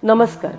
नमस्कार,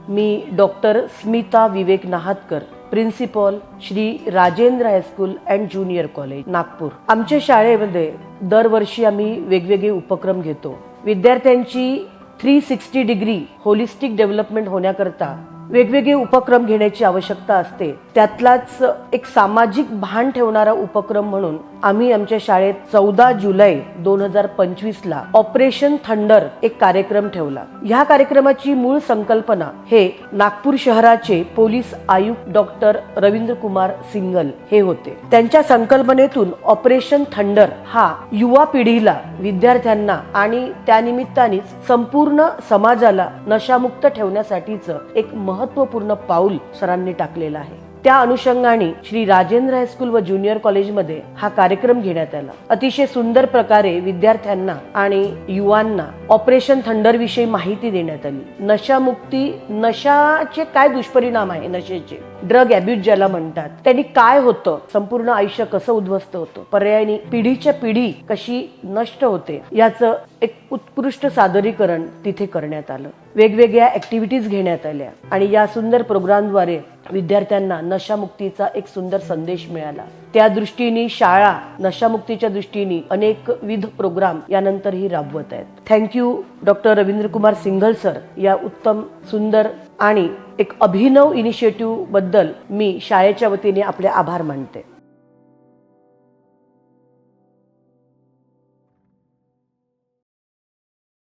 मी doctor Smita Vivek Nahatkar, principal Shri Rajendra high school and junior college Nagpur. आमच्या शाळेमध्ये दरवर्षी आम्ही वेगवेगळे उपक्रम घेतो। विद्यार्थ्यांची 360 डिग्री होलिस्टिक डेव्हलपमेंट होण्याकरता वेगवेगळे उपक्रम घेण्याची आवश्यकता असते। त्यातलाच एक सामाजिक भान ठेवणारा उपक्रम म्हणून आम्ही आमच्या शाळेत 14 जुलै 2025 ला ऑपरेशन थंडर एक कार्यक्रम ठेवला। ह्या कार्यक्रमाची मूळ संकल्पना हे नागपूर शहराचे पोलीस आयुक्त डॉक्टर रवींद्र कुमार सिंघल हे होते। त्यांच्या संकल्पनेतून ऑपरेशन थंडर हा युवा पिढीला, विद्यार्थ्यांना आणि त्यानिमित्तानेच संपूर्ण समाजाला नशामुक्त ठेवण्यासाठीचं एक महत्त्वपूर्ण पाऊल सरांनी टाकलेलं आहे। त्या अनुषंगाने श्री राजेंद्र हायस्कूल व ज्युनियर कॉलेजमध्ये हा कार्यक्रम घेण्यात आला। अतिशय सुंदर प्रकारे विद्यार्थ्यांना आणि युवांना ऑपरेशन थंडर विषयी माहिती देण्यात आली। नशामुक्ती, नशाचे काय दुष्परिणाम आहे, नशेचे ड्रग ॲब्यूज ज्याला म्हणतात, त्यांनी काय होतं, संपूर्ण आयुष्य कसं उद्ध्वस्त होतं, पर्यायाने पिढीच्या पिढी कशी नष्ट होते, याचं एक उत्कृष्ट सादरीकरण तिथे करण्यात आलं। वेगवेगळ्या ऍक्टिव्हिटीज घेण्यात आल्या आणि या सुंदर प्रोग्रामद्वारे विद्यार्थ्यांना नशामुक्तीचा एक सुंदर संदेश मिळाला। त्या दृष्टीने शाळा नशामुक्तीच्या दृष्टीने अनेकविध प्रोग्राम यानंतरही राबवत आहेत। Thank you doctor Ravindra Kumar Singhal sir, या उत्तम, सुंदर आणि एक अभिनव इनिशिएटिव्ह बद्दल मी शाळेच्या वतीने आपले आभार मानते।